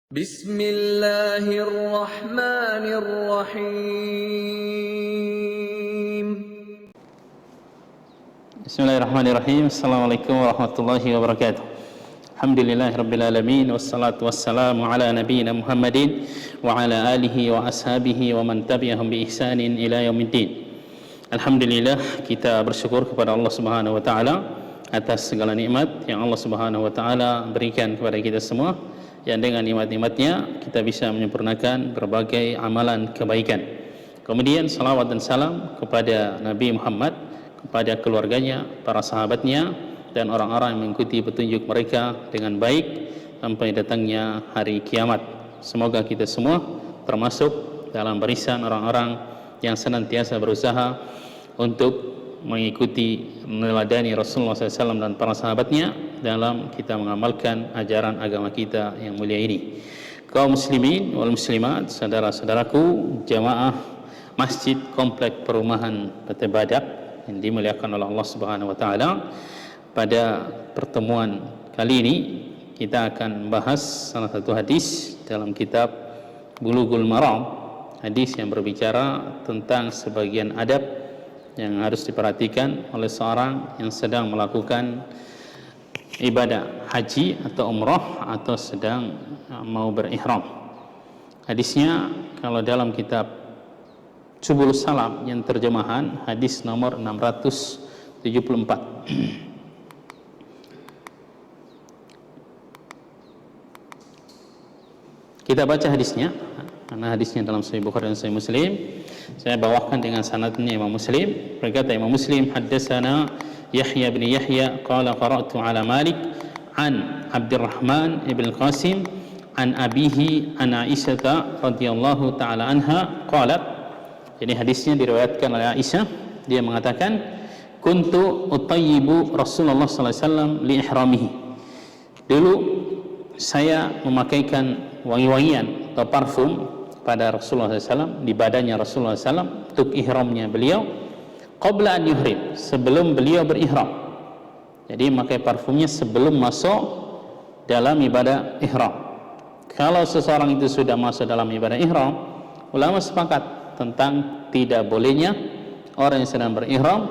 Bismillahirrahmanirrahim. Bismillahirrahmanirrahim. Assalamualaikum warahmatullahi wabarakatuh. Alhamdulillahirabbil alamin wassalatu wassalamu ala nabiyyina Muhammadin wa ala alihi wa ashabihi wa man tabi'ahum bi ihsanin ila yaumiddin. Alhamdulillah, kita bersyukur kepada Allah Subhanahu wa taala atas segala nikmat yang Allah Subhanahu wa taala berikan kepada kita semua, yang dengan nikmat-nikmatnya kita bisa menyempurnakan berbagai amalan kebaikan. Kemudian salawat dan salam kepada Nabi Muhammad, kepada keluarganya, para sahabatnya, dan orang-orang yang mengikuti petunjuk mereka dengan baik sampai datangnya hari kiamat. Semoga kita semua termasuk dalam barisan orang-orang yang senantiasa berusaha untuk mengikuti, meneladani Rasulullah SAW dan para sahabatnya dalam kita mengamalkan ajaran agama kita yang mulia ini. Kaum muslimin wal muslimat, saudara-saudaraku, jamaah Masjid Komplek Perumahan PT Badak yang dimuliakan oleh Allah Subhanahu wa taala, pada pertemuan kali ini kita akan membahas salah satu hadis dalam kitab Bulughul Maram, hadis yang berbicara tentang sebagian adab yang harus diperhatikan oleh seorang yang sedang melakukan ibadah haji atau umrah atau sedang mau berihram. Hadisnya kalau dalam kitab Subulus Salam yang terjemahan hadis nomor 674. Kita baca hadisnya, karena hadisnya dalam Sahih Bukhari dan Sahih Muslim. Saya bawakan dengan sanadnya Imam Muslim. Berkata Imam Muslim, haddatsana Yahya bin Yahya qala qara'tu ala Malik an Abdurrahman ibn Qasim an abihi an Aisyah radhiyallahu taala anha qalat. Jadi hadisnya diriwayatkan oleh Aisyah, dia mengatakan, kuntu utayyibu Rasulullah sallallahu alaihi wasallam li ihramihi. Dulu saya memakaikan wangi-wangian atau parfum pada Rasulullah SAW, di badannya Rasulullah SAW untuk ihramnya beliau, qabla an yuhrim, sebelum beliau berihram. Jadi memakai parfumnya sebelum masuk dalam ibadah ihram. Kalau seseorang itu sudah masuk dalam ibadah ihram, ulama sepakat tentang tidak bolehnya orang yang sedang berihram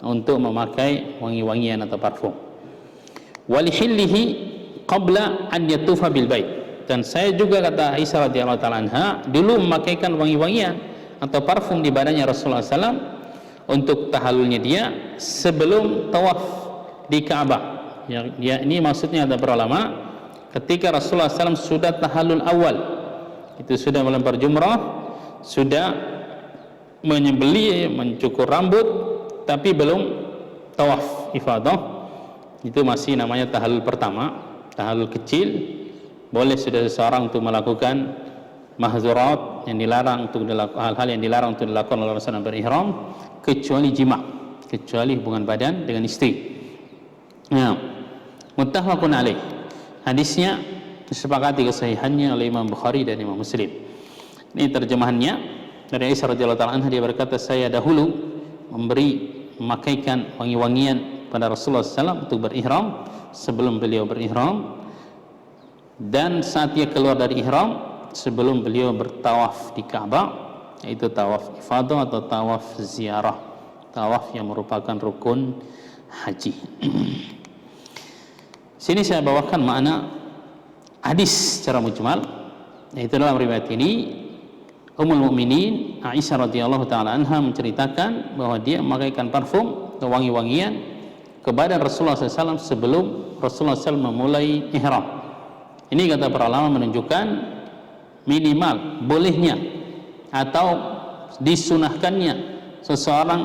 untuk memakai wangi-wangian atau parfum. Walihillihi qabla an yatufa bil bait. Dan saya juga, kata Aisyah radhiyallahu taala anha, dulu memakaikan wangi-wangian atau parfum di badannya Rasulullah SAW untuk tahallulnya dia sebelum tawaf di Ka'bah. Ya, ini maksudnya ada para ulama, ketika Rasulullah SAW sudah tahallul awal, itu sudah melempar jumrah, sudah menyembelih, mencukur rambut, tapi belum tawaf ifadah, itu masih namanya tahallul pertama, tahallul kecil. Boleh sudah seseorang untuk melakukan mahzurat yang dilarang, untuk hal-hal yang dilarang untuk dilakukan oleh Rasulullah berihram, kecuali jima', kecuali hubungan badan dengan istri. Nah, muttafaqun alaih. Hadisnya disepakati kesahihannya oleh Imam Bukhari dan Imam Muslim. Ini terjemahannya dari Aisyah radhiyallahu taala anha, dia berkata, saya dahulu memakaikan wangi-wangian pada Rasulullah SAW untuk berihram sebelum beliau berihram, dan saat dia keluar dari ihram sebelum beliau bertawaf di Ka'bah, yaitu tawaf ifadah atau tawaf ziarah, tawaf yang merupakan rukun haji. Sini saya bawakan makna hadis secara mujmal, yaitu dalam riwayat ini Ummul Mukminin Aisyah radhiyallahu taala anha menceritakan bahwa dia memakaikan parfum atau wangi-wangian kepada Rasulullah SAW sebelum Rasulullah SAW memulai ihram. Ini kata para ulama menunjukkan minimal bolehnya atau disunahkannya seseorang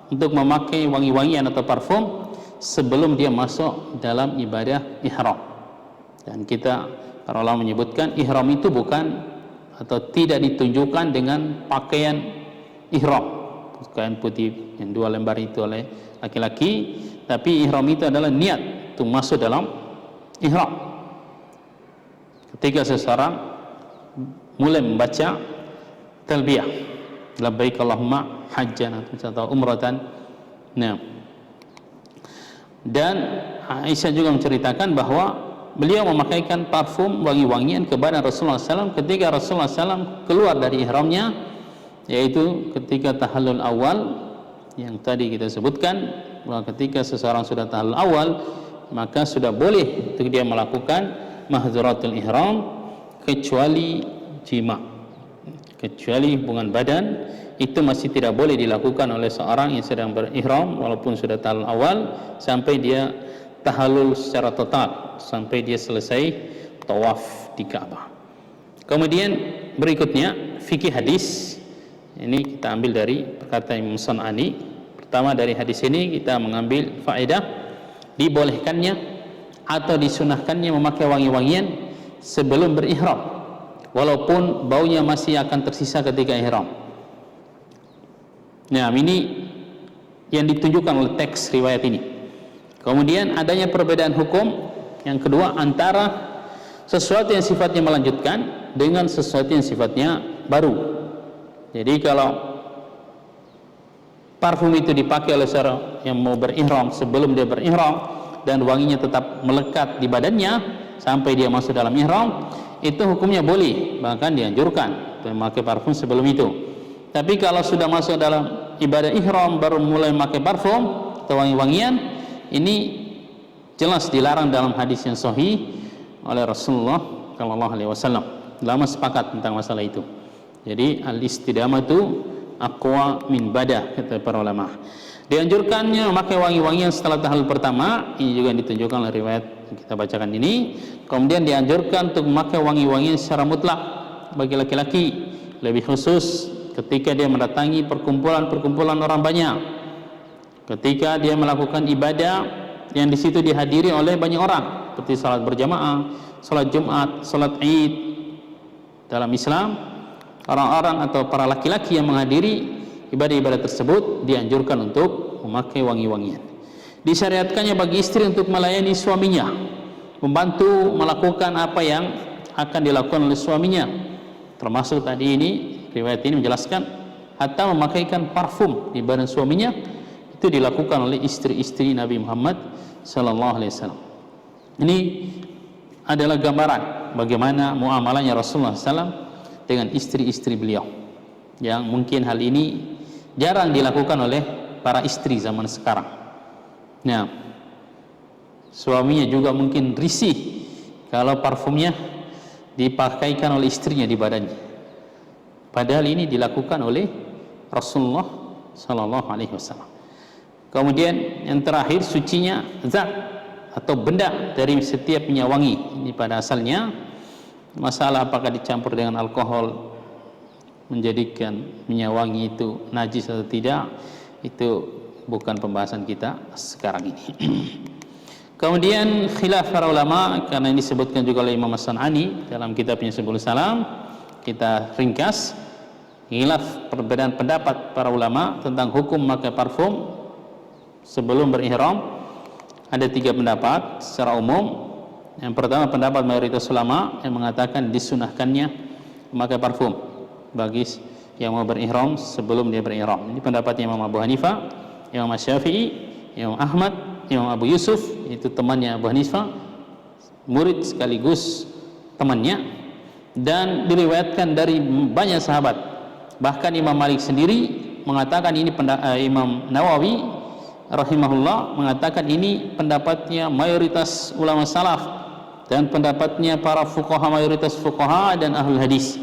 untuk memakai wangi-wangian atau parfum sebelum dia masuk dalam ibadah ihram. Dan kita, para ulama menyebutkan, ihram itu bukan atau tidak ditunjukkan dengan pakaian ihram, pakaian putih yang 2 lembar itu oleh laki-laki, tapi ihram itu adalah niat untuk masuk dalam ihram. Ketika seseorang mulai membaca talbiyah, labbaik Allahumma hajjan atau umratan. Nah, dan Aisyah juga menceritakan bahwa beliau memakaikan parfum wangi-wangian ke badan Rasulullah SAW ketika Rasulullah SAW keluar dari ihramnya, yaitu ketika tahallul awal yang tadi kita sebutkan, bahwa ketika seseorang sudah tahallul awal maka sudah boleh untuk dia melakukan mahdzuratul ihram kecuali jima, kecuali hubungan badan. Itu masih tidak boleh dilakukan oleh seorang yang sedang berihram walaupun sudah tahallul awal sampai dia tahallul secara total, sampai dia selesai tawaf di Ka'bah. Kemudian berikutnya fikih hadis. Ini kita ambil dari perkataan Imam San'ani. Pertama, dari hadis ini kita mengambil faedah dibolehkannya atau disunahkannya memakai wangi-wangian sebelum berihram walaupun baunya masih akan tersisa ketika ihram. Nah, ini yang ditunjukkan oleh teks riwayat ini. Kemudian adanya perbedaan hukum yang kedua antara sesuatu yang sifatnya melanjutkan dengan sesuatu yang sifatnya baru. Jadi kalau parfum itu dipakai oleh seorang yang mau berihram sebelum dia berihram dan wanginya tetap melekat di badannya sampai dia masuk dalam ihram, itu hukumnya boleh, bahkan dianjurkan memakai parfum sebelum itu. Tapi kalau sudah masuk dalam ibadah ihram baru mulai memakai parfum atau wangi-wangian, ini jelas dilarang dalam hadis yang sahih oleh Rasulullah sallallahu alaihi wasallam. Lama sepakat tentang masalah itu. Jadi al-istidamatu aqwa min badah, kata para ulama. Dianjurkannya memakai wangi-wangian setelah tahallul pertama, ini juga ditunjukkan oleh riwayat yang kita bacakan ini. Kemudian dianjurkan untuk memakai wangi-wangian secara mutlak bagi laki-laki, lebih khusus ketika dia mendatangi perkumpulan-perkumpulan orang banyak, ketika dia melakukan ibadah yang di situ dihadiri oleh banyak orang, seperti salat berjamaah, salat Jumat, salat Id. Dalam Islam, orang-orang atau para laki-laki yang menghadiri ibadah-ibadah tersebut dianjurkan untuk memakai wangi-wangian. Disyariatkannya bagi istri untuk melayani suaminya, membantu melakukan apa yang akan dilakukan oleh suaminya, termasuk tadi ini riwayat ini menjelaskan hatta memakaikan parfum di badan suaminya itu dilakukan oleh istri-istri Nabi Muhammad sallallahu alaihi wasallam. Ini adalah gambaran bagaimana muamalahnya Rasulullah SAW dengan istri-istri beliau, yang mungkin hal ini jarang dilakukan oleh para istri zaman sekarang. Nah, suaminya juga mungkin risih kalau parfumnya dipakaikan oleh istrinya di badannya. Padahal ini dilakukan oleh Rasulullah sallallahu alaihi wasallam. Kemudian yang terakhir, sucinya zat atau benda dari setiap minyak wangi. Ini pada asalnya masalah apakah dicampur dengan alkohol menjadikan minyak wangi itu najis atau tidak, itu bukan pembahasan kita sekarang ini. Kemudian khilaf para ulama, karena ini disebutkan juga oleh Imam As-San'ani dalam kitabnya Subul Salam, kita ringkas. Khilaf, perbedaan pendapat para ulama tentang hukum memakai parfum sebelum berihram. Ada 3 pendapat secara umum. Yang pertama, pendapat mayoritas ulama yang mengatakan disunahkannya memakai parfum bagi yang mau berihram sebelum dia berihram. Ini pendapatnya Imam Abu Hanifah, Imam Syafi'i, Imam Ahmad, Imam Abu Yusuf, itu temannya Abu Hanifah, murid sekaligus temannya, dan diriwayatkan dari banyak sahabat. Bahkan Imam Malik sendiri mengatakan ini, Imam Nawawi rahimahullah mengatakan ini pendapatnya mayoritas ulama salaf dan pendapatnya para fuqaha, mayoritas fuqaha dan ahlul hadis.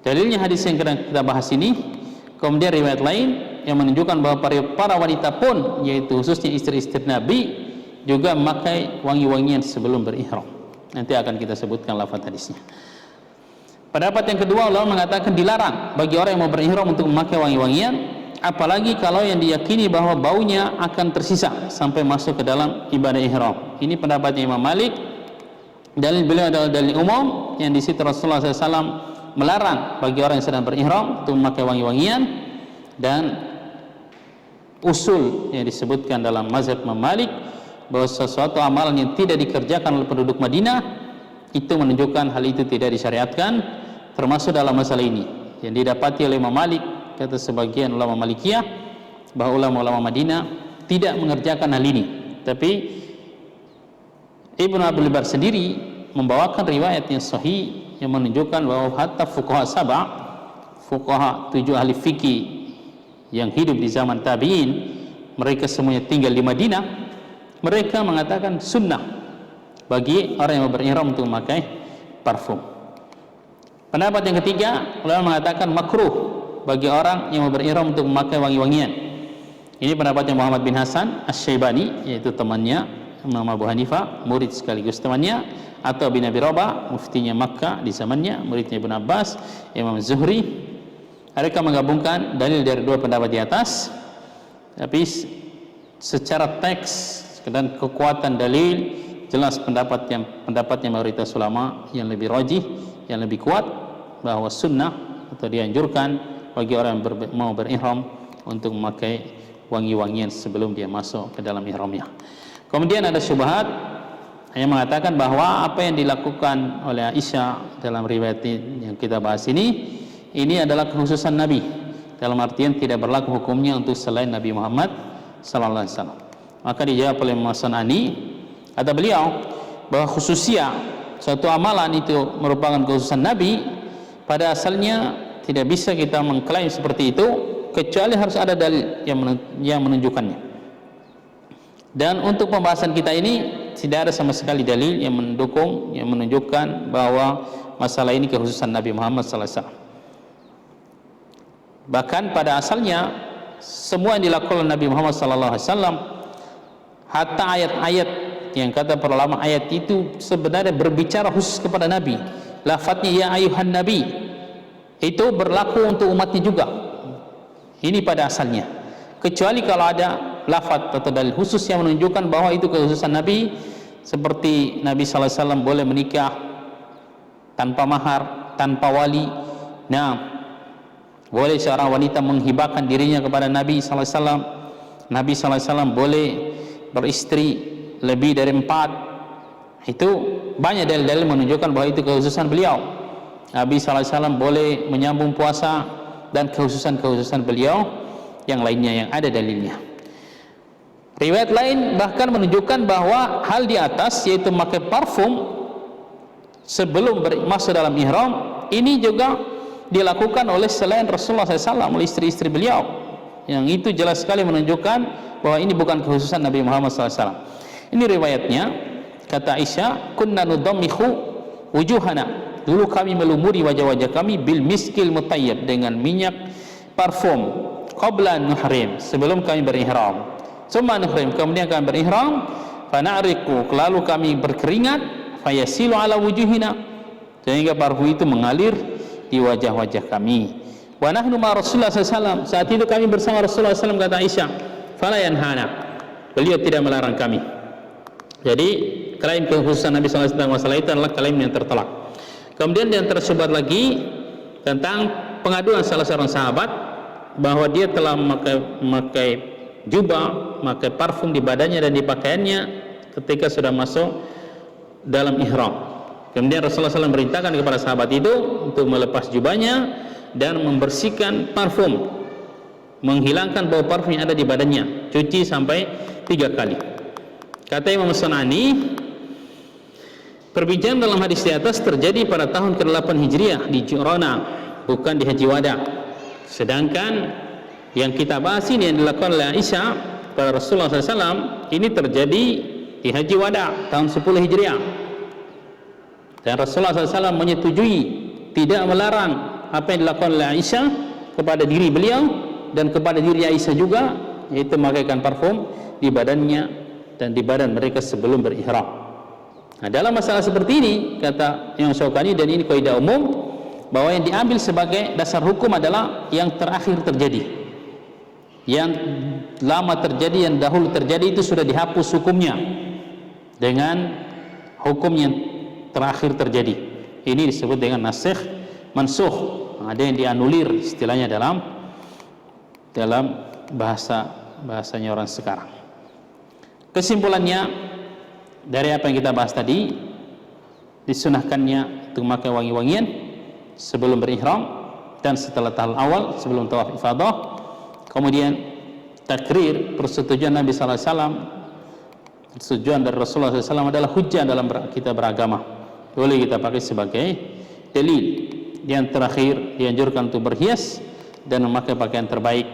Dalilnya hadis yang kita bahas ini. Kemudian riwayat lain yang menunjukkan bahwa para wanita pun, yaitu khususnya istri-istri Nabi, juga memakai wangi-wangian sebelum berihram. Nanti akan kita sebutkan lafaz hadisnya. Pendapat yang kedua, ulama mengatakan dilarang bagi orang yang mau berihram untuk memakai wangi-wangian, apalagi kalau yang diyakini bahwa baunya akan tersisa sampai masuk ke dalam ibadah ihram. Ini pendapatnya Imam Malik. Dalil beliau adalah dalil umum yang di situ Rasulullah SAW melarang bagi orang yang sedang berihram untuk memakai wangi-wangian, dan usul yang disebutkan dalam mazhab Imam Malik bahwa sesuatu amalan yang tidak dikerjakan oleh penduduk Madinah itu menunjukkan hal itu tidak disyariatkan, termasuk dalam masalah ini yang didapati oleh Imam Malik. Kata sebagian ulama Malikiyah bahwa ulama-ulama Madinah tidak mengerjakan hal ini, tapi Ibnu Abdul Bar sendiri membawakan riwayat yang sahih yang menunjukkan bahwa hatta fuqaha sab'a, fuqaha 7 ahli fikih yang hidup di zaman tabi'in, mereka semuanya tinggal di Madinah, mereka mengatakan sunnah bagi orang yang berihram untuk memakai parfum. Pendapat yang ketiga, ulama mengatakan makruh bagi orang yang berihram untuk memakai wangi-wangian. Ini pendapatnya Muhammad bin Hasan Asy-Syaibani, yaitu temannya Imam Abu Hanifah, murid sekaligus temannya, atau bin Abi Rabah, muftinya Makkah di zamannya, muridnya Ibn Abbas, Imam Zuhri. Mereka menggabungkan dalil dari dua pendapat di atas, tapi secara teks dan kekuatan dalil jelas pendapatnya mayoritas ulama yang lebih rajih, yang lebih kuat, bahwa sunnah atau dianjurkan bagi orang yang mau berihram untuk memakai wangi-wangian sebelum dia masuk ke dalam ihramnya. Kemudian ada syubhat yang mengatakan bahwa apa yang dilakukan oleh Aisyah dalam riwayat yang kita bahas ini adalah kekhususan Nabi, dalam artian tidak berlaku hukumnya untuk selain Nabi Muhammad sallallahu alaihi wasallam. Maka dijawab oleh Muhammad Sanani, kata beliau bahwa khususnya suatu amalan itu merupakan kekhususan Nabi, pada asalnya tidak bisa kita mengklaim seperti itu kecuali harus ada dalil yang menunjukkannya. Dan untuk pembahasan kita ini tidak ada sama sekali dalil yang mendukung, yang menunjukkan bahwa masalah ini kekhususan Nabi Muhammad sallallahu alaihi wasallam. Bahkan pada asalnya semua yang dilakukan oleh Nabi Muhammad sallallahu alaihi wasallam, hatta ayat-ayat yang kata para ulama ayat itu sebenarnya berbicara khusus kepada Nabi. Lafadznya ya ayuhan Nabi itu berlaku untuk umatnya juga. Ini pada asalnya. Kecuali kalau ada lafadz atau dalil khusus yang menunjukkan bahwa itu kekhususan Nabi, seperti Nabi sallallahu alaihi wasallam boleh menikah tanpa mahar, tanpa wali. Nah, boleh seorang wanita menghibahkan dirinya kepada Nabi sallallahu alaihi wasallam. Nabi sallallahu alaihi wasallam boleh beristri lebih dari 4. Itu banyak dalil-dalil menunjukkan bahwa itu kekhususan beliau. Nabi sallallahu alaihi wasallam boleh menyambung puasa dan kekhususan beliau yang lainnya yang ada dalilnya. Riwayat lain bahkan menunjukkan bahwa hal di atas, yaitu memakai parfum sebelum masuk dalam ihram, ini juga dilakukan oleh selain Rasulullah SAW, oleh istri-istri beliau, yang itu jelas sekali menunjukkan bahwa ini bukan kekhususan Nabi Muhammad SAW. Ini riwayatnya, kata Aisyah, kunna nudammihu wujuhana, dulu kami melumuri wajah-wajah kami bil miskil mutayyib, dengan minyak parfum, qabla nuhrim, sebelum kami berihram. Summa nuhrim, kemudian kami berihram, fana'riqu, lalu kami berkeringat, fayasilu ala wujuhina, sehingga parfum itu mengalir di wajah-wajah kami. Wa nahnu ma Rasulullah SAW, saat itu kami bersama Rasulullah SAW, kata Aisyah, fala yanhana, beliau tidak melarang kami. Jadi klaim kekhususan Nabi SAW tentang masalah itu adalah klaim yang tertolak. Kemudian yang tersebut lagi tentang pengaduan salah seorang sahabat bahwa dia telah memakai jubah, memakai parfum di badannya dan di pakaiannya ketika sudah masuk dalam ihram. Kemudian Rasulullah SAW merintahkan kepada sahabat itu untuk melepas jubahnya dan membersihkan parfum, menghilangkan bau parfum yang ada di badannya, cuci sampai 3 kali. Kata Imam Sanani, perbincangan dalam hadis di atas terjadi pada tahun ke-8 Hijriah di Jirana, bukan di Haji Wada. Sedangkan yang kita bahas ini yang dilakukan oleh Aisyah pada Rasulullah SAW ini terjadi di Haji Wada tahun 10 Hijriah. Dan Rasulullah SAW menyetujui, tidak melarang apa yang dilakukan oleh Aisyah kepada diri beliau dan kepada diri Aisyah juga, yaitu memakaikan parfum di badannya dan di badan mereka sebelum berihram. Nah, dalam masalah seperti ini, kata Imam Syaukani, dan ini kaidah umum, bahwa yang diambil sebagai dasar hukum adalah yang terakhir terjadi. Yang lama terjadi, yang dahulu terjadi itu sudah dihapus hukumnya dengan hukum yang terakhir terjadi. Ini disebut dengan nasikh mansukh. Ada yang dianulir istilahnya dalam bahasanya orang sekarang. Kesimpulannya dari apa yang kita bahas tadi, disunahkannya untuk memakai wangi-wangian sebelum berihram dan setelah tahallul awal, sebelum tawaf ifadah. Kemudian takrir persetujuan Nabi sallallahu alaihi wasallam Tujuan dari Rasulullah SAW adalah hujjah dalam kita beragama. Boleh kita pakai sebagai dalil. Yang terakhir, dianjurkan untuk berhias dan memakai pakaian terbaik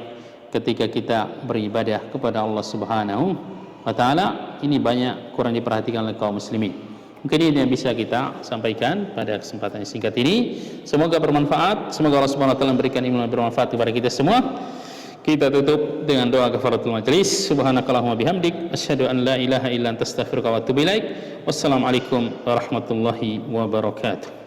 ketika kita beribadah kepada Allah Subhanahu wa Ta'ala. Ini banyak kurang diperhatikan oleh kaum muslimin. Mungkin ini yang bisa kita sampaikan pada kesempatan yang singkat ini. Semoga bermanfaat. Semoga Allah Subhanahu wa Ta'ala memberikan ilmu yang bermanfaat kepada kita semua. Kita tutup dengan doa kafaratul majlis. Subhanakallahumma bihamdik, asyhadu an la ilaha illa anta astaghfiruka wa atubu ilaik. Wassalamualaikum warahmatullahi wabarakatuh.